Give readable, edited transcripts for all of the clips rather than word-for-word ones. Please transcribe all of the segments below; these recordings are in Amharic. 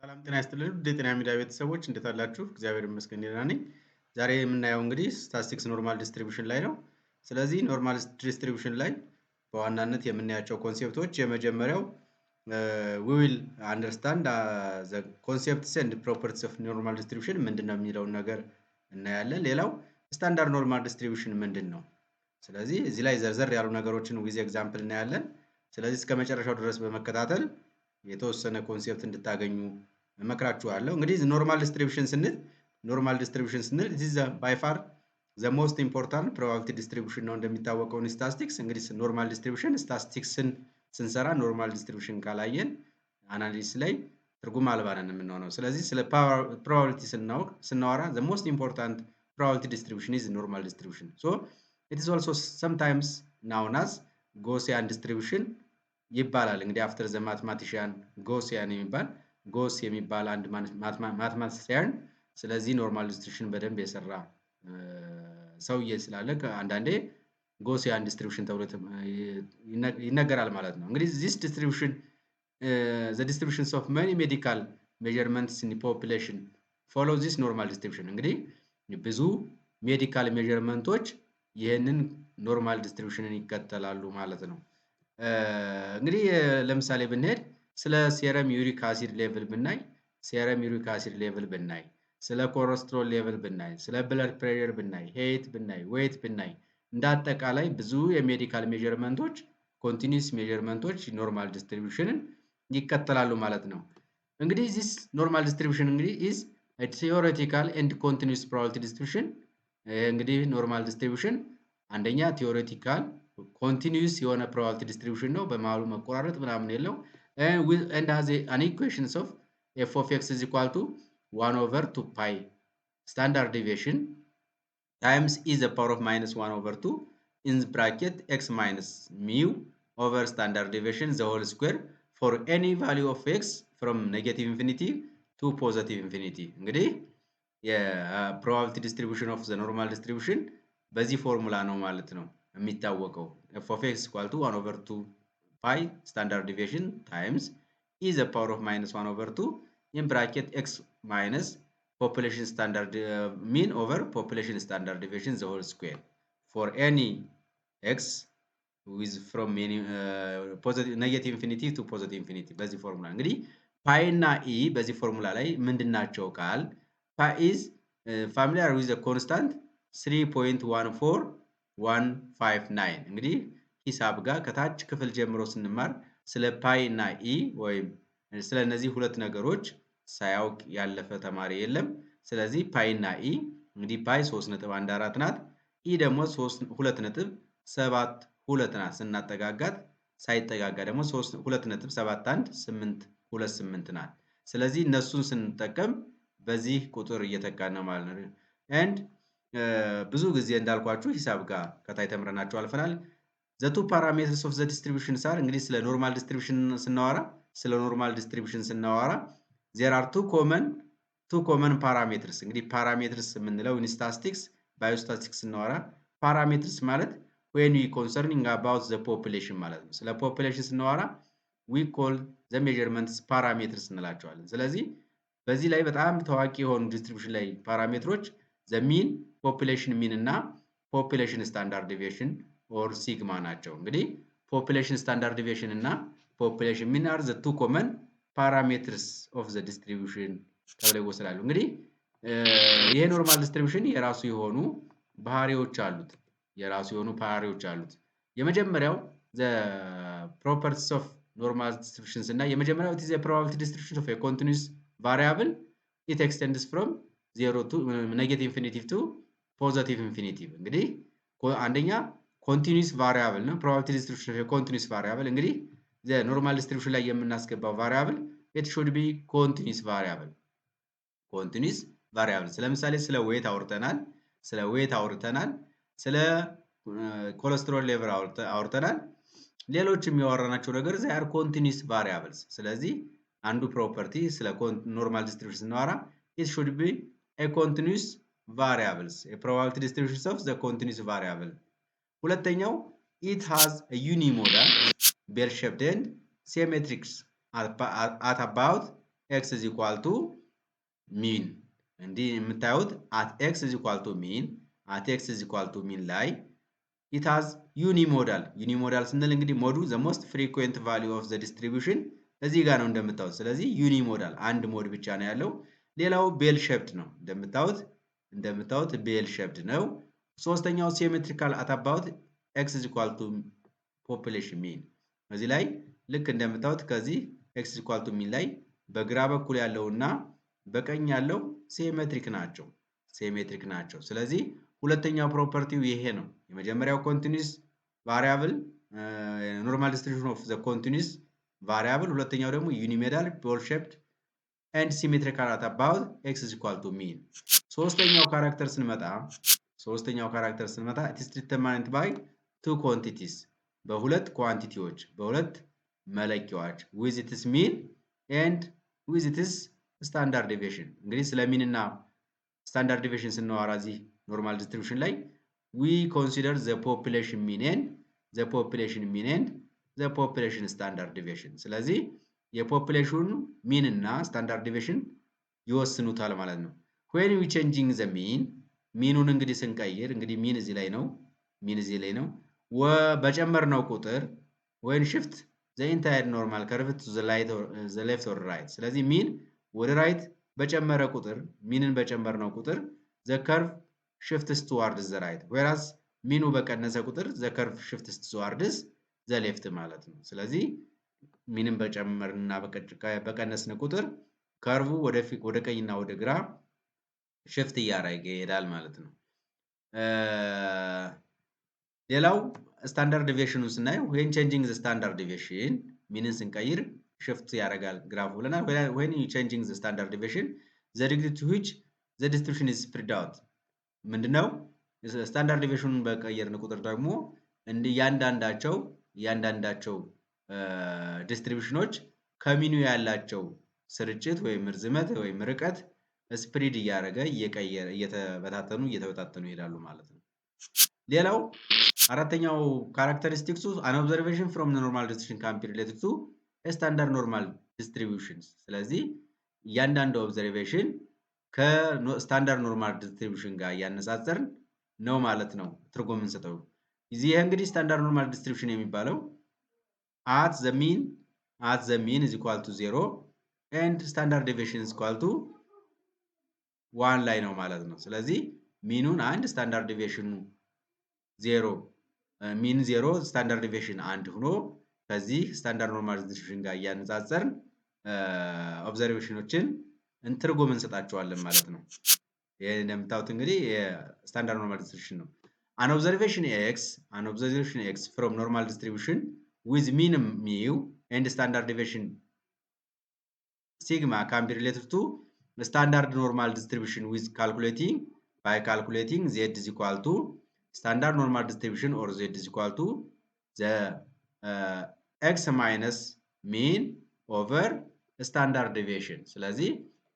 ሰላም ጤና ይስጥልን ውድ የጤና ሚዲያ ቤተሰቦች እንዴት አላችሁ? እግዚአብሔር ይመስገን ደህና ነኝ። ዛሬ የምናየው እንግዲህ ስታቲስቲክስ ኖርማል ዲስትሪቢዩሽን ላይ ነው። ስለዚህ ኖርማል ዲስትሪቢዩሽን ላይ በዋናነት የምናያቸው ኮንሴፕቶች የመጀመሪያው we will understand the concepts and properties of normal distribution ምንድነው የሚለውን ነገር እናያለን። ሌላው ስታንዳርድ ኖርማል ዲስትሪቢዩሽን ምንድን ነው? ስለዚህ እዚህ ላይ ዘርዘር ያሉ ነገሮችን ዊዝ ኤግዛምፕል እናያለን። ስለዚህ እስከ መጨረሻው ድረስ በመከታተል የተወሰነ ኮንሴፕት እንድታገኙ እመክራችኋለሁ። እንግዲህ ኖርማል ዲስትሪቢዩሽን ስንል this is by far the most important probability distribution ነው እንደሚታወቀው ስታቲስቲክስ። እንግዲህ ኖርማል ዲስትሪቢዩሽን ስታቲስቲክስን ስንሰራ ኖርማል ዲስትሪቢዩሽን ካላየን አናሊሲስ ላይ ትርጉም አልባ ነን የምንሆነው። ስለዚህ ስለ ፕሮባቢሊቲ ስናወራ the most important probability distribution is normal distribution. So it is also sometimes known as Gaussian distribution ይባላል። እንግዲህ አፍተር ዘ ማትማቲሽያን ጎሲያን ጎስ የሚባል አንድ ማትማቲሽያን ስለዚህ ኖርማል ዲስትሪቢዩሽን በደንብ የሰራ ሰውዬ ስላለ አንዳንዴ ጎሲያን ዲስትሪቢዩሽን ተብሎ ይነገራል ማለት ነው። እንግዲህ this distribution the distributions of many medical measurements in the population follow this normal distribution እንግዲህ ብዙ ሜዲካል ሜዠርመንቶች ይህንን ኖርማል ዲስትሪቢዩሽንን ይከተላሉ ማለት ነው። እንግዲህ ለምሳሌ ብንሄድ ስለ ሴረም ዩሪክ አሲድ ሌቭል ብናይ ስለ ኮሌስትሮል ሌቭል ብናይ ስለ ብለድ ፕሬሸር ብናይ ሄት ብናይ ዌት ብናይ እንደ አጠቃላይ ብዙ የሜዲካል ሜዠርመንቶች ኮንቲኒዩስ ሜዠርመንቶች ኖርማል ዲስትሪቢዩሽንን ይከተላሉ ማለት ነው። እንግዲህ this ኖርማል ዲስትሪቢዩሽን እንግዲህ is a theoretical and continuous probability distribution እንግዲህ ኖርማል ዲስትሪቢዩሽን አንደኛ ቲዎሬቲካል ኮንቲኒዩስ የሆነ ፕሮባቢሊቲ ዲስትሪቢዩሽን ነው። በመሃሉ መቆራረጥ ምናምን የለው and has an equations of f of x is equal to 1 over 2 pi standard deviation times e the power of minus 1 over 2 in bracket x minus mu over standard deviation the whole square for any value of x from negative infinity to positive infinity እንግዲህ የፕሮባቢሊቲ ዲስትሪቢዩሽን ኦፍ ዘ ኖርማል ዲስትሪቢዩሽን በዚህ ፎርሙላ ነው ማለት ነው የሚታወቀው f of x equal to 1 over 2 pi standard deviation times e the power of minus 1 over 2 in bracket x minus population standard mean over population standard deviation the whole square for any x with from positive negative infinity to positive infinity በዚህ ፎርሙላ እንግዲህ ፓይ እና ኢ በዚህ ፎርሙላ ላይ ምንድናቸው ካል ፓይ is familiar with the constant 3.14159 እንግዲህ ሂሳብ ጋር ከታች ክፍል ጀምሮ ስንማር ስለ ፓይ እና ኢ ወይም ስለ እነዚህ ሁለት ነገሮች ሳያውቅ ያለፈ ተማሪ የለም። ስለዚህ ፓይ እና ኢ እንግዲህ ፓይ 3.14 ናት፣ ኢ ደግሞ 2.72 ናት። ስናጠጋጋት ሳይጠጋጋ ደግሞ 2.71828 ናት። ስለዚህ እነሱን ስንጠቀም በዚህ ቁጥር እየተካን ነው ማለት ነው። and ብዙ ጊዜ እንዳልኳችሁ ሂሳብ ጋር ከታይ ተምረናቸው አልፈናል። the two parameters of the distribution are እንግዲህ ስለ ኖርማል ዲስትሪቢዩሽን ስናወራ there are two common parameters እንግዲህ ፓራሜትርስ የምንለው ስታቲስቲክስ ባዮስታቲስቲክስ ስናወራ ፓራሜትርስ ማለት when we concerning about the population ማለት ነው። ስለ ፖፑሌሽን ስናወራ we call the measurements parameters እንላቸዋለን። ስለዚህ በዚህ ላይ በጣም ታዋቂ የሆኑ ዲስትሪቢዩሽን ላይ ፓራሜትሮች the mean population mean እና population standard deviation or sigma ናቸው። እንግዲህ population standard deviation እና population mean are the two common parameters of the distribution ተብለው ይወሰዳሉ። እንግዲህ ይሄ ኖርማል ዲስትሪቢዩሽን የራሱ የሆኑ ባህሪዎች አሉት። የመጀመሪያው the properties of normal distributions እና የመጀመሪያው it is a probability distribution of a continuous variable it extends from 0 to negative infinity to positive infinity እንግዲህ አንደኛ continuous variable ነው። probability distribution of a continuous variable እንግዲህ ኖርማል ዲስትሪቢዩሽን ላይ የምናስገባው variable it should be continuous variable ለምሳሌ ስለ ዌት አውርተናል፣ ስለ ኮሌስትሮል ሌቭል አውርተናል። ሌሎችም ያወራናቸው ነገር they are continuous variables። ስለዚህ አንዱ ፕሮፐርቲ ስለ ኖርማል ዲስትሪቢዩሽን ስናወራ it should be a continuous variables a probability distribution of the continuous variable። ሁለተኛው it has a unimodal bell shaped and symmetric at about ኤክስ ኢዝ ኢኳል ቱ ሚን እንዲህ የምታዩት at x is equal to mean at x is equal to mean ላይ it has unimodal unimodal ስንል እንግዲህ ሞዱ the most frequent value of the distribution እዚህ ጋር ነው እንደምታዩት። ስለዚህ unimodal አንድ ሞድ ብቻ ነው ያለው። ሌላው ቤል ሼፕድ ነው እንደምታዩት ቤል ሼፕድ ነው። ሶስተኛው symmetrical at about x is equal to population mean እዚህ ላይ ልክ እንደምታዩት ከዚህ x is equal to mean ላይ በግራ በኩል ያለውና በቀኝ ያለው ሲሜትሪክ ናቸው። ስለዚህ ሁለተኛው ፕሮፐርቲው ይሄ ነው። የመጀመሪያው ኮንቲኒዩስ ቫሪያብል ኖርማል ዲስትሪቢዩሽን ኦፍ ዘ ኮንቲኒዩስ ቫሪያብል፣ ሁለተኛው ደግሞ ዩኒሞዳል ቤል ሼፕድ ኤንድ ሲሜትሪካል አት አባውት ኤክስ ኢዝ ኢኳል ቱ ሚን። ሶስተኛው ካራክተር ስንመጣ ኢት ኢዝ ዲተርማይንድ ባይ ቱ ኳንቲቲስ በሁለት ኳንቲቲዎች በሁለት መለኪያዎች ዊዝ ኢትስ ሚን ኤንድ ዊዝ ኢትስ ስታንዳርድ ዲቪዬሽን። እንግዲህ ስለ ሚን እና ስታንዳርድ ዲቪዬሽን ስናወራ እዚህ ኖርማል ዲስትሪቢዩሽን ላይ ዊ ኮንሲደር ዘ ፖፑሌሽን ሚን ኤንድ ዘ ፖፑሌሽን ስታንዳርድ ዲቪዬሽን። ስለዚህ የፖፑሌሽኑ ሚን እና ስታንዳርድ ዲቪዬሽን ይወስኑታል ማለት ነው። when we changing the mean ሚኑን እንግዲህ ስንቀይር እንግዲህ ሚን እዚህ ላይ ነው በጨመርነው ቁጥር when shift the entire normal curve to the left or right። ስለዚህ ሚን ወደ ራይት በጨመረ ቁጥር ሚንን በጨመርነው ቁጥር the curve shifts towards the right whereas ሚኑ በቀነሰ ቁጥር the curve shifts towards the left ማለት ነው። ስለዚህ ሚንን በጨመርና በቀነስን ቁጥር ከርቡ ወደ ቀኝና ወደ ግራ ሽፍት እያደረገ ይሄዳል ማለት ነው። ሌላው ስታንዳርድ ዲቪዬሽኑን ስናየው when changing the standard deviation ሚንን ስንቀይር ሽፍት ያደርጋል ግራፉ ብለናል። when you changing the standard deviation the degree to which the distribution is spread out ምንድነው? ስታንዳርድ ዲቪዬሽኑን በቀየርን ቁጥር ደግሞ እያንዳንዳቸው ዲስትሪቢዩሽኖች ከሚኑ ያላቸው ስርጭት ወይም ርዝመት ወይም ርቀት ስፕሪድ እያደረገ እየተበታተኑ ይሄዳሉ ማለት ነው። ሌላው አራተኛው ካራክተሪስቲክሱ an observation from the normal distribution can be related to a standard normal distribution። ስለዚህ እያንዳንዱ ኦብዘርቬሽን ከስታንዳርድ ኖርማል ዲስትሪቢዩሽን ጋር እያነጻጸርን ነው ማለት ነው ትርጉም እንሰጠው። ይሄ እንግዲህ ስታንዳርድ ኖርማል ዲስትሪቢዩሽን የሚባለው at the mean is equal to 0 and standard deviation is equal to 1 ላይ ነው ማለት ነው። ስለዚህ ሚኑን 1 ስታንዳርድ ዲቪዬሽኑ 0 ሚን 0 ስታንዳርድ ዲቪዬሽን 1 ሆኖ ከዚህ ስታንዳርድ ኖርማል ዲስትሪቢዩሽን ጋር እያነጻጸርን ኦብዘርቬሽኖችን ትርጉም እንሰጣቸዋለን ማለት ነው። ይሄ እንደምታዩት እንግዲህ የስታንዳርድ ኖርማል ዲስትሪቢዩሽን ነው። an observation x from normal distribution with mean mu and standard deviation sigma can be related to standard normal distribution with calculating z is equal to standard normal distribution or z is equal to the x minus mean over standard deviation። ስለዚህ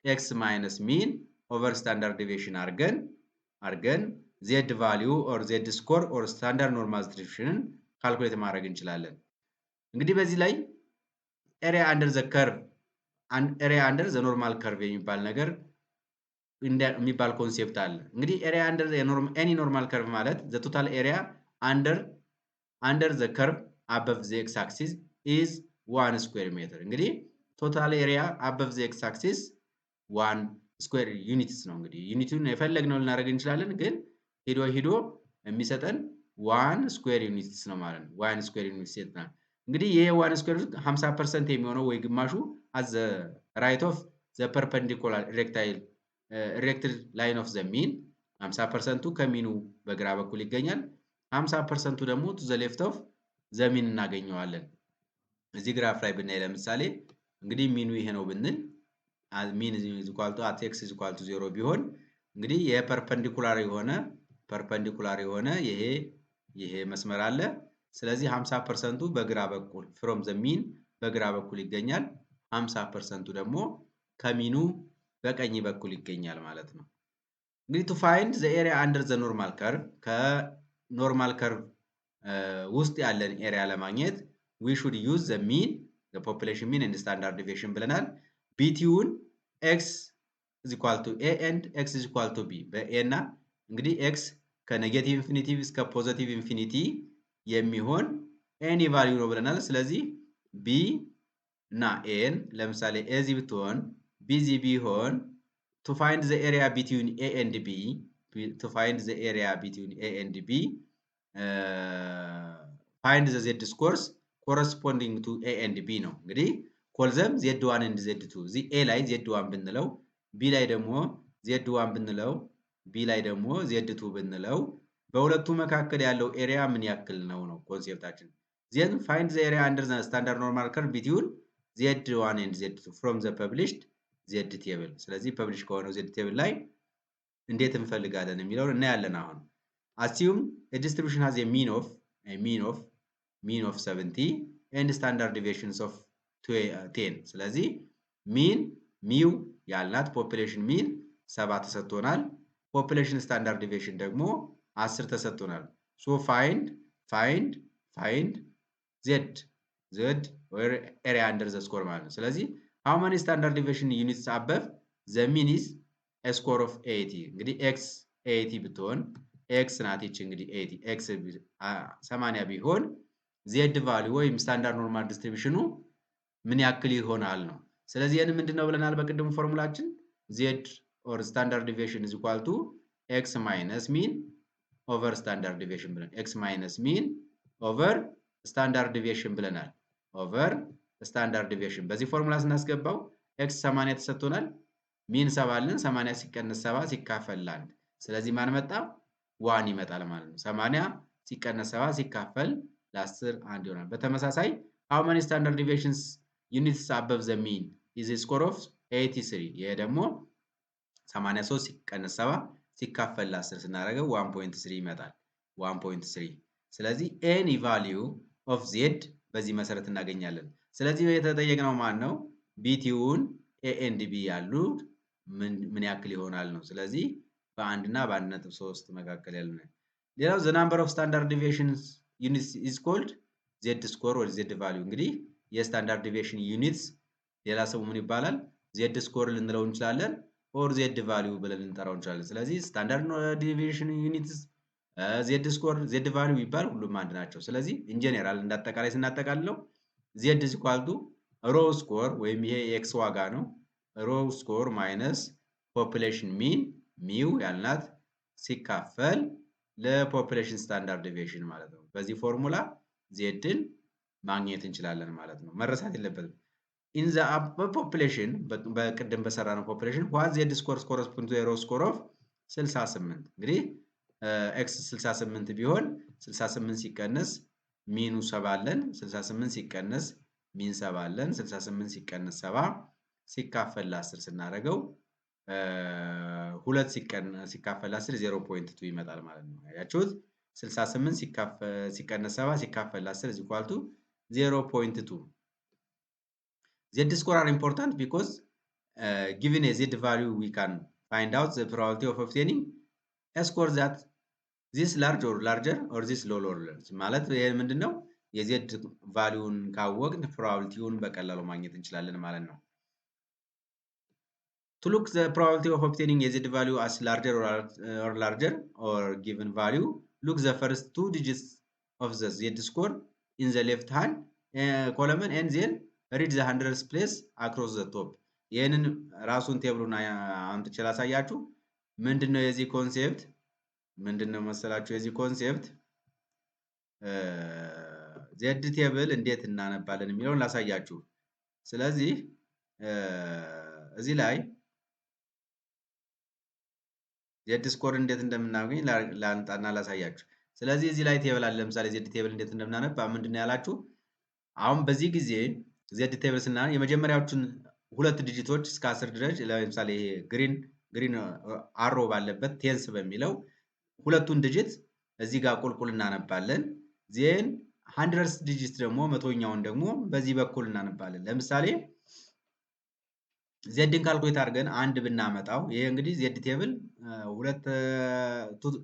x minus mean over standard deviation አርገን z value or z score or standard normal distribution ካልኩሌት ማድረግ እንችላለን። እንግዲህ በዚህ ላይ area under the curve area under the normal curve የሚባል ኮንሴፕት አለ። እንግዲህ area under any normal curve ማለት the total area under the curve above the x axis is 1 square meter። እንግዲህ ቶታል ኤሪያ above the x axis 1 ስኩዌር ዩኒትስ ነው። እንግዲህ ዩኒቱን የፈለግነው ልናደርግ እንችላለን፣ ግን ሄዶ የሚሰጠን 1 ስኩዌር ዩኒትስ ነው ማለት ነው። 1 ስኩዌር ዩኒትስ ይሰጠናል። እንግዲህ ይሄ 1 ስኩዌር 50% የሚሆነው ወይ ግማሹ at the right of the perpendicular erected line of the mean 50%ቱ ከሚኑ በግራ በኩል ይገኛል። 50%ቱ ደግሞ to the left of the mean እናገኘዋለን። እዚህ ግራፍ ላይ ብናይ ለምሳሌ እንግዲህ ሚኑ ይሄ ነው ብንል mean is equal to at x is equal to 0 ቢሆን እንግዲህ የፐርፐንዲኩላር የሆነ ይሄ መስመር አለ። ስለዚህ 50%ቱ በግራ በኩል from the mean በግራ በኩል ይገኛል። 50%ቱ ደግሞ ከሚኑ በቀኝ በኩል ይገኛል ማለት ነው። እንግዲህ to find the area under the normal curve ከኖርማል ከርቭ ውስጥ ያለን ኤሪያ ለማግኘት we should use the mean the population mean and standard deviation ብለናል። ቢቲውን ኤክስ is equal to a and x is equal to b በኤ እና እንግዲህ ኤክስ ከኔጌቲቭ ኢንፊኒቲ እስከ ፖዚቲቭ ኢንፊኒቲ የሚሆን ኤኒ ቫልዩ ነው ብለናል። ስለዚህ ቢ እና ኤን ለምሳሌ ኤዚ ብትሆን ቢዚ ቢሆን to find the area between a and b to find the area between a and b find the z scores corresponding to a and b ነው። እንግዲህ ኮልዘም z1 and z2 እዚህ a ላይ z1 ብንለው ቢ ላይ ደግሞ z1 ብንለው ቢ ላይ ደግሞ z2 ብንለው በሁለቱ መካከል ያለው ኤሪያ ምን ያክል ነው ነው ኮንሴፕታችን። then find the area under the standard normal curve between z1 and z2 from the published z table። ስለዚህ ፐብሊሽ ከሆነው z table ላይ እንዴት እንፈልጋለን የሚለው እናያለን። አሁን assume a distribution has a mean of 70 and standard deviations of 10። ስለዚህ mean ሚው ያልናት ፖፑሌሽን ሚን 7 ተሰጥቶናል። ፖፑሌሽን ስታንዳርድ ዲቪዬሽን ደግሞ 10 ተሰጥቶናል። ሶ ፋይንድ z or area under the score ማለት ነው። ስለዚህ how many standard deviation units above the mean is a score of 80። እንግዲህ x 80 ብትሆን x ናት ይቺ እንግዲህ 80 x 80 ቢሆን z ቫልዩ ወይም ስታንዳርድ ኖርማል ዲስትሪቢዩሽኑ ምን ያክል ይሆናል ነው። ስለዚህ ይሄን ምንድነው ብለናል በቅድሙ ፎርሙላችን z or standard deviation is equal to x minus mean over standard deviation ብለን x minus mean over standard deviation ብለናል over standard deviation በዚህ ፎርሙላ ስናስገባው x 80 ተሰጥቶናል ሚን 7 አለን 80 ሲቀነስ 7 ሲካፈል 1 ስለዚህ ማን መጣ 1 ይመጣል ማለት ነው። 80 ሲቀነስ 7 ሲካፈል ለ10 1 ይሆናል። በተመሳሳይ how many standard deviations units above the mean is a score of 83። ይሄ ደግሞ 83 ሲቀነስ 7 ሲካፈል ለ10 ስናደርገው 1.3 ይመጣል 1.3። ስለዚህ any value of z በዚህ መሰረት እናገኛለን። ስለዚህ የተጠየቅነው ማን ነው ቢቲውን a and b ያሉት ምን ያክል ይሆናል ነው። ስለዚህ በ1 እና በ1.3 መካከል ያለው ነው። ሌላው the number of standard deviations units is called z score or z value። እንግዲህ የስታንዳርድ ዲቪዬሽን ዩኒትስ ሌላ ስሙ ምን ይባላል z ስኮር ልንለው እንችላለን or z value ብለን ልንጠራው እንችላለን። ስለዚህ ስታንዳርድ ዲቪዬሽን ዩኒትስ z ስኮር z value ይባል ሁሉም አንድ ናቸው። ስለዚህ ኢን ጀነራል እንዳጠቃላይ ስናጠቃልለው z is equal to row score ወይም ይሄ x ዋጋ ነው row score minus population mean ሚው ያልናት ሲካፈል ለፖፑሌሽን ስታንዳርድ ዲቪዬሽን ማለት ነው። በዚህ ፎርሙላ zን ማግኘት እንችላለን ማለት ነው። መረሳት የለበትም። in the above population በቅድም በሰራነው population what z score corresponds to a row score of 68። እንግዲህ x 68 ቢሆን 68 ሲቀነስ ሚኑ 7 አለን 68 ሲቀነስ ሚን 7 አለን 68 ሲቀነስ 7 ሲካፈል ለ10 ስናደርገው 2 ሲካፈል ለ10 0.2 ይመጣል ማለት ነው። ያያችሁት 68 ሲቀነስ 7 ሲካፈል ለ10 is equal to 0.2። z score are important because given a z value we can find out the probability of obtaining a score that this large or larger or this low or large ማለት ይሄ ምንድነው የz ቫልዩን ካወቅን ፕሮባቢሊቲውን በቀላሉ ማግኘት እንችላለን ማለት ነው። To look the probability of obtaining a z value as larger or larger or given value, look the first 2 digits of the z score in the left hand column and then read the hundreds place across the top። ይሄንን ራሱን ቴብሉን አምጥቼ ላሳያችሁ። ምንድነው የዚህ ኮንሴፕት ምንድነው መሰላችሁ የዚህ ኮንሴፕት z ቴብል እንዴት እናነባለን የሚለውን ላሳያችሁ። ስለዚህ እዚህ ላይ z ስኮር እንዴት እንደምናገኝ ላንጣና ላሳያችሁ። ስለዚህ እዚህ ላይ ቴብል አለ። ለምሳሌ z ቴብል እንዴት እንደምናነባ ምንድነው ያላችሁ አሁን በዚህ ጊዜ z ቴብል ስናነብ የመጀመሪያዎቹን ሁለት ዲጂቶች እስከ 10 ድረስ ለምሳሌ ይሄ ግሪን አሮ ባለበት ቴንስ በሚለው ሁለቱን ዲጂት እዚህ ጋር ቁልቁል እናነባለን። ዜን 100ስ ዲጂት ደግሞ መቶኛውን ደግሞ በዚህ በኩል እናነባለን። ለምሳሌ ዜድን ካልኩሌት አድርገን አንድ ብናመጣው ይሄ እንግዲህ ዜድ ቴብል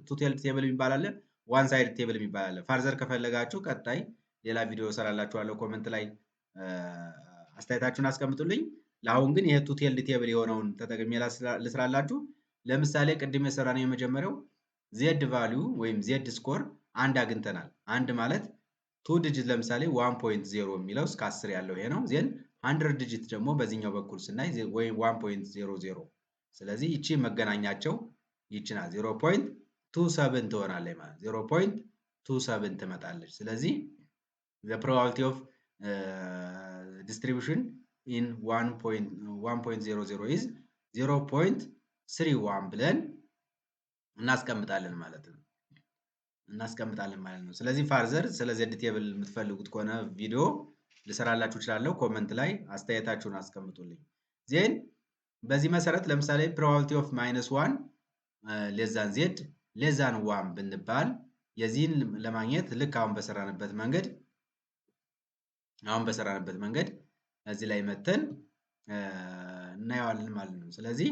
ቱ ቴል ቴብል የሚባል አለ ዋን ሳይድ ቴብል የሚባል አለ። ፋርዘር ከፈለጋችሁ ቀጣይ ሌላ ቪዲዮ ሰራላችኋለሁ። ኮሜንት ላይ አስተያየታችሁን አስቀምጡልኝ። ለአሁን ግን ይሄ ቱ ቴልድ ቴብል የሆነውን ተጠቅሜ ልስራላችሁ። ለምሳሌ ቅድም የሰራነው የመጀመሪያው ዜድ ቫሊዩ ወይም ዜድ ስኮር አንድ አግኝተናል። አንድ ማለት ቱ ዲጂት ለምሳሌ 1.0 የሚለው እስከ 10 ያለው ይሄ ነው። ዜን 100 ዲጂት ደግሞ በዚህኛው በኩል ስናይ ወይም 1.00 ስለዚህ ይቺ መገናኛቸው ይቺ ናት 0.27 ትሆናለች ማለት 0.27 ትመጣለች። ስለዚህ the probability of distribution in 1.00 is 0.31 ብለን እናስቀምጣለን ማለት ነው። ስለዚህ ፋርዘር ስለ ዜድ ቴብል የምትፈልጉት ከሆነ ቪዲዮ ልሰራላችሁ እችላለሁ። ኮመንት ላይ አስተያየታችሁን አስቀምጡልኝ። ዜን በዚህ መሰረት ለምሳሌ ፕሮባቢሊቲ ኦፍ -1 ሌዛን ዜድ ሌዛን 1 ብንባል የዚህን ለማግኘት ልክ አሁን በሰራንበት መንገድ እዚህ ላይ መተን እናየዋለን ማለት ነው። ስለዚህ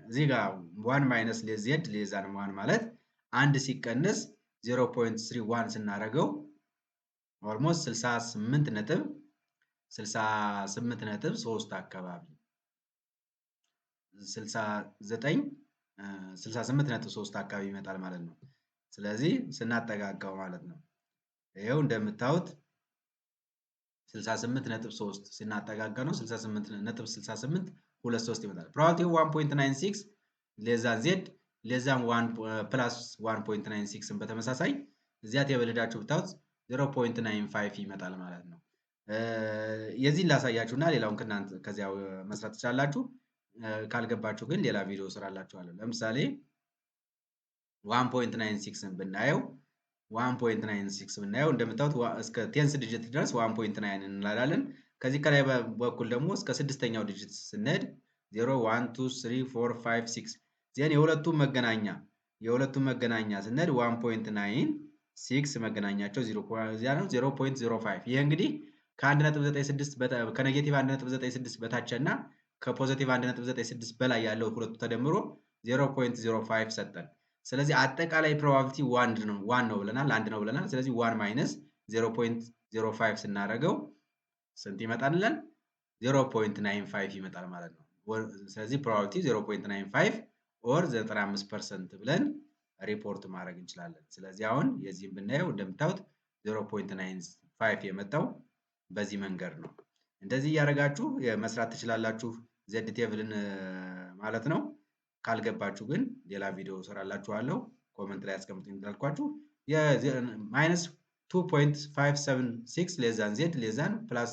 እዚህ ጋር 1 ማይነስ ዜድ ሌዛን 1 ማለት አንድ ሲቀንስ 0.31 ስናደርገው ኦልሞስት 68.3 አካባቢ 68.3 አካባቢ ይመጣል ማለት ነው። ስለዚህ ስናጠጋጋው ማለት ነው ይሄው እንደምታዩት 68.3 ስናጠጋጋ ነው 68.6823 ይመጣል። ፕሮባቢሊቲው 1.96 ሌዛን ዜድ ሌዛን 1 ፕላስ 1.96ን በተመሳሳይ እዚያ ቴብል ሄዳችሁ ብታዩት 0.95 ይመጣል ማለት ነው። የዚህን ላሳያችሁና ሌላውን ከዚያው መስራት ትችላላችሁ። ካልገባችሁ ግን ሌላ ቪዲዮ ስራላችኋለሁ። ለምሳሌ 1.96ን ብናየው 1.96 ብናየው እንደምታዩት እስከ ቴንስ ዲጂት ድረስ 1.9 እንላለን። ከዚህ ከላይ በኩል ደግሞ እስከ ስድስተኛው ዲጂት ስንሄድ 0 1 2 3 4 5 6 ዜን የሁለቱም መገናኛ ስንሄድ 1.96 መገናኛቸው 0.05 ይሄ እንግዲህ ከ1.96 ከኔጌቲቭ 1.96 በታች እና ከፖዚቲቭ 1.96 በላይ ያለው ሁለቱ ተደምሮ 0.05 ሰጠን። ስለዚህ አጠቃላይ ፕሮባቢሊቲ 1 ነው ብለናል። ስለዚህ 1 ማይነስ 0.05 ስናደርገው ስንት ይመጣልለን? 0.95 ይመጣል ማለት ነው። ስለዚህ ፕሮባቢሊቲ 0.95 ኦር 95% ብለን ሪፖርት ማድረግ እንችላለን። ስለዚህ አሁን የዚህን ብናየው እንደምታዩት 0.95 የመጣው በዚህ መንገድ ነው። እንደዚህ እያደረጋችሁ መስራት ትችላላችሁ ዜድ ቴብልን ማለት ነው። ካልገባችሁ ግን ሌላ ቪዲዮ ሰራላችኋለሁ። ኮመንት ላይ አስቀምጡኝ እንዳልኳችሁ ማይነስ 2.576 ሌዛን ዜድ ሌዛን ፕላስ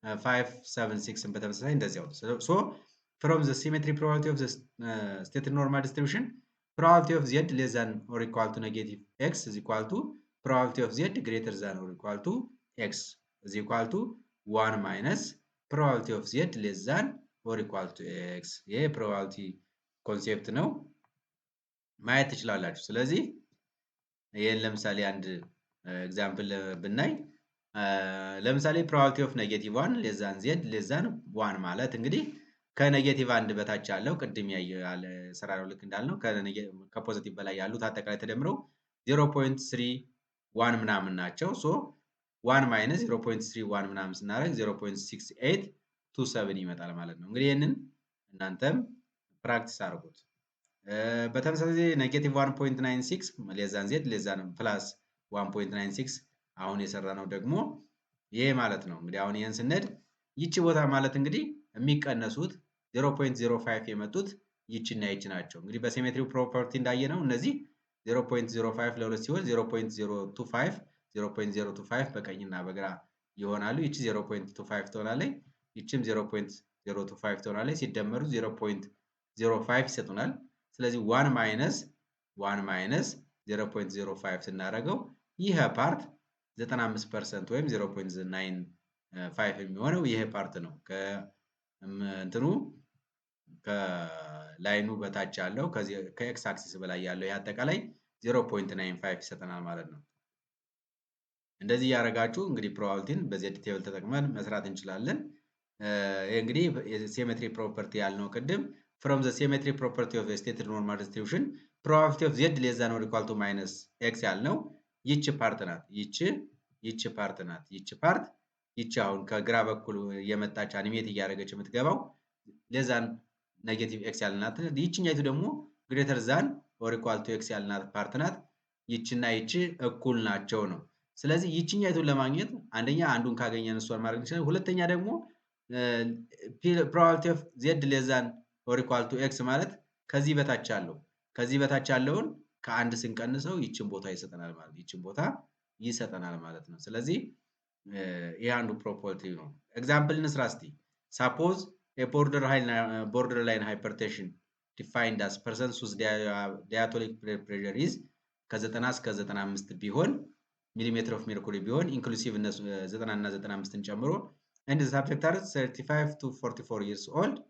2.576 በተመሳሳይ እንደዚያው ሶ from the symmetry probability of the stated normal distribution probability of z less than or equal to negative x is equal to probability of z greater than or equal to x is equal to 1 minus probability of z less than or equal to x ይሄ ፕሮባቢሊቲ ኮንሴፕት ነው ማየት ትችላላችሁ። ስለዚህ ይሄን ለምሳሌ አንድ ኤግዛምፕል ብናይ ለምሳሌ ፕሮባቢሊቲ ኦፍ ኔጌቲቭ 1 ሌስ ዛን ዜድ ሌስ ዛን 1 ማለት እንግዲህ ከኔጌቲቭ 1 በታች ያለው ቅድም ያለ ሰራው ልክ እንዳልነው ከፖዚቲቭ በላይ ያሉት አጠቃላይ ተደምረው 0.31 ምናምን ናቸው። ሶ 1 ማይነስ 0.31 ምናምን ስናደርግ 0.6827 ይመጣል ማለት ነው። እንግዲህ ይሄንን እናንተም ፕራክቲስ አድርጉት። በተመሳሳይ ኔጌቲቭ 1.96 ሌስ ዛን ዜድ ሌስ ዛን ፕላስ 1.96 አሁን የሰራነው ደግሞ ይሄ ማለት ነው። እንግዲህ አሁን ይሄን ስንሄድ ይቺ ቦታ ማለት እንግዲህ የሚቀነሱት 0.05 የመጡት ይቺና ይቺ ናቸው። እንግዲህ በሲሜትሪው ፕሮፐርቲ እንዳየነው እነዚህ 0.05 ለሁለት ሲሆን 0.25 በቀኝና በግራ ይሆናሉ። ይቺ 0.25 ትሆናለች፣ ይቺም 0.025 ትሆናለች። ሲደመሩ 0.05 ይሰጡናል። ስለዚህ 1 ማይነስ 0.05 ስናደርገው ይሄ ፓርት 95% ወይም 0.95 የሚሆነው ይሄ ፓርት ነው። እንትኑ ከላይኑ በታች ያለው ከኤክስ አክሲስ በላይ ያለው ይሄ አጠቃላይ 0.95 ይሰጠናል ማለት ነው። እንደዚህ ያደረጋችሁ እንግዲህ ፕሮባቢሊቲን በዜድ ቴብል ተጠቅመን መስራት እንችላለን። ይሄ እንግዲህ ሲሜትሪ ፕሮፐርቲ ያልነው ቅድም from the symmetry property of a stated normal distribution probability of z less than or equal to minus x ያልነው ይቺ ፓርት ናት። ይቺ ፓርት ይቺ አሁን ከግራ በኩል የመጣች አኒሜት እያደረገች የምትገባው ሌዛን ኔጌቲቭ ኤክስ ያልናት፣ ይችኛይቱ ደግሞ ግሬተር ዛን ኦር ኢኳል ቱ ኤክስ ያልናት ፓርት ናት። ይችና ይቺ እኩል ናቸው ነው። ስለዚህ ይችኛይቱን ለማግኘት አንደኛ አንዱን ካገኘን እሷን ማድረግ እንችላለን። ሁለተኛ ደግሞ ፕሮባቢሊቲ ኦፍ ዜድ ሌዛን ኦር ኢኳል ቱ ኤክስ ማለት ከዚህ በታች ያለው ከዚህ በታች ያለውን ከአንድ ስንቀንሰው ይችን ቦታ ይሰጠናል ማለት ይችን ቦታ ይሰጠናል ማለት ነው። ስለዚህ ይህ አንዱ ፕሮፐርቲ ነው። ኤግዛምፕል እንስራ እስቲ። ሳፖዝ ቦርደር ላይን ሃይፐርቴንሽን ዲፋይንድ አስ ፐርሰንስ ውስጥ ዲያቶሊክ ፕሬሸር ኢዝ ከ90 እስከ 95 ቢሆን ሚሊሜትር ኦፍ ሜርኩሪ ቢሆን ኢንክሉሲቭ 90 እና 95ን ጨምሮ and the subject are 35 to 44 years old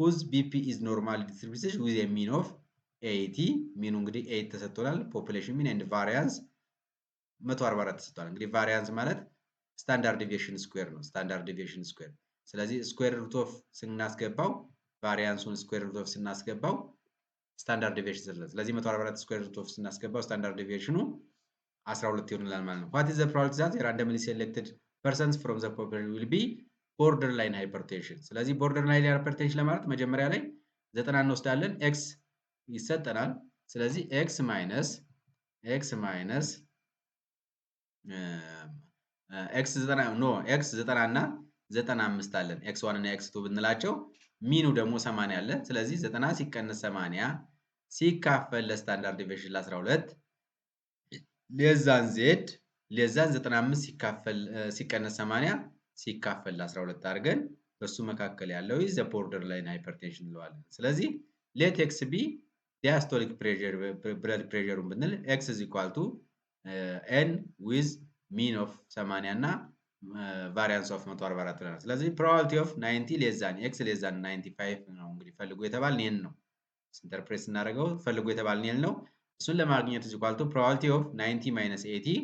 whose BP is normally distributed with a mean of 80 ሚኑ እንግዲህ 8 ተሰጥቷል። ፖፑሌሽን ሚን and variance 144 ተሰጥቷል። እንግዲህ ቫሪያንስ ማለት ስታንዳርድ ዲቪዬሽን ስኩዌር ነው። ስታንዳርድ ዲቪዬሽን ስኩዌር። ስለዚህ ስኩዌር ሩት ኦፍ ስናስገባው ቫሪያንሱን ስኩዌር ሩት ኦፍ ስናስገባው ስታንዳርድ ዲቪዬሽን ስለዚህ ስለዚህ 144 ስኩዌር ሩት ኦፍ ስናስገባው ስታንዳርድ ዲቪዬሽኑ 12 ይሆናል ማለት ነው። what is the probability that a randomly selected persons from the population will be borderline hypertension? ስለዚህ borderline hypertension ለማለት መጀመሪያ ላይ 90 እንወስዳለን። x ይሰጠናል። ስለዚህ x ማይነስ x 90 እና 95 አለን። x1 እና x2 ብንላቸው ሚኑ ደግሞ 80 አለ። ስለዚህ 90 ሲቀነስ 80 ሲካፈል ለስታንዳርድ ዲቪዬሽን ለ12 ሌዛን ዜድ ሌዛን 95 ሲቀነስ 80 ሲካፈል ለ12 አድርገን በሱ መካከል ያለው ዘ ቦርደር ላይን ሃይፐርቴንሽን እንለዋለን። ስለዚህ ሌት ኤክስ ቢ ዲያስቶሊክ ፕሬሸር ብለድ ፕሬሸሩን ብንል ኤክስ ኢዝ ኢኳል ቱ ኤን ዊዝ ሚን ኦፍ 80 እና ቫሪያንስ ኦፍ 144 ነው። ስለዚህ ፕሮባቢሊቲ ኦፍ 90 ሌዛን ኤክስ ሌዛን 95 ነው። እንግዲህ ፈልጉ የተባልን ይሄን ነው። ኢንተርፕሬት ስናደርገው ፈልጉ የተባልን ይሄን ነው። እሱን ለማግኘት ኢዝ ኢኳል ቱ ፕሮባቢሊቲ ኦፍ 90 ማይነስ 80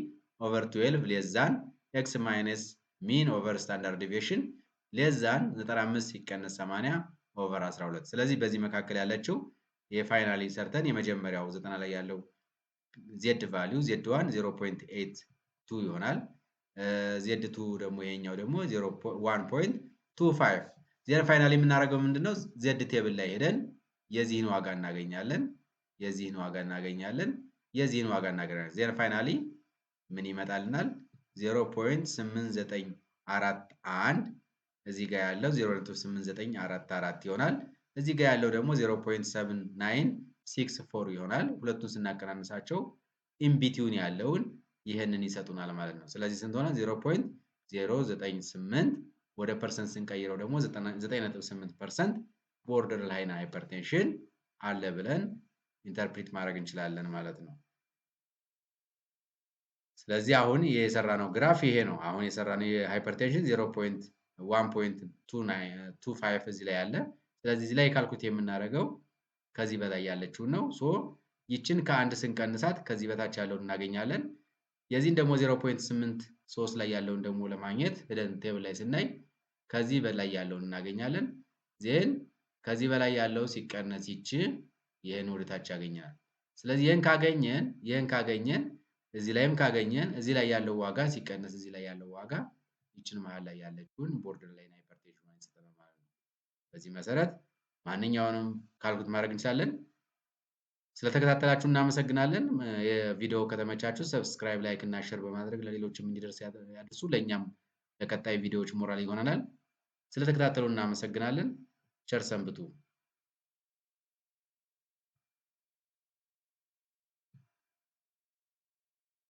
ኦቨር 12 ሌዛን ኤክስ ማይነስ ሚን ኦቨር ስታንዳርድ ዲቪዬሽን ሌዛን 95 ሲቀነስ 80 ኦቨር 12። ስለዚህ በዚህ መካከል ያለችው የፋይናሊ ሰርተን የመጀመሪያው 90 ላይ ያለው ዜድ ቫልዩ ዜድ 1 0.82 ይሆናል። ዜድ 2 ደግሞ ይሄኛው ደግሞ 1.25 ዜን ፋይናሊ የምናደርገው ምንድነው? ዜድ ቴብል ላይ ሄደን የዚህን ዋጋ እናገኛለን። የዚህን ዋጋ እናገኛለን። ዜን ፋይናሊ ምን ይመጣልናል? 0.8941 እዚህ ጋር ያለው 0.8944 ይሆናል። እዚህ ጋር ያለው ደግሞ 0.7964 ይሆናል። ሁለቱን ስናቀናንሳቸው ኢንቢቲውን ያለውን ይሄንን ይሰጡናል ማለት ነው። ስለዚህ ስንት ሆነ? 0.098 ወደ ፐርሰንት ስንቀይረው ደግሞ 9.8% ቦርደር ላይን ሃይፐርቴንሽን አለ ብለን ኢንተርፕሪት ማድረግ እንችላለን ማለት ነው። ስለዚህ አሁን የሰራነው ግራፍ ይሄ ነው። አሁን የሰራነው የሃይፐርቴንሽን 0.1.25 እዚህ ላይ አለ። ስለዚህ እዚህ ላይ ካልኩት የምናደርገው ከዚህ በላይ ያለችውን ነው። ሶ ይችን ከአንድ ስንቀንሳት ከዚህ በታች ያለውን እናገኛለን። የዚህን ደግሞ 0.83 ላይ ያለውን ደግሞ ለማግኘት ሄደን ቴብል ላይ ስናይ ከዚህ በላይ ያለውን እናገኛለን። ዜን ከዚህ በላይ ያለው ሲቀነስ ይቺ ይሄን ወደታች ያገኘናል። ስለዚህ ይሄን ካገኘን እዚህ ላይም ካገኘን እዚህ ላይ ያለው ዋጋ ሲቀነስ እዚህ ላይ ያለው ዋጋ ይችን መሃል ላይ ያለችውን ቦርደር ላይን ሃይፐርቴንሽን ይሰጠናል ማለት ነው። በዚህ መሰረት ማንኛውንም ካልኩት ማድረግ እንችላለን። ስለተከታተላችሁ እናመሰግናለን። የቪዲዮ ከተመቻችሁ ሰብስክራይብ፣ ላይክ እና ሼር በማድረግ ለሌሎችም እንዲደርስ ያድርሱ። ለኛም ለቀጣይ ቪዲዮዎች ሞራል ይሆናል። ስለተከታተሉ እናመሰግናለን። ቸር ሰንብቱ።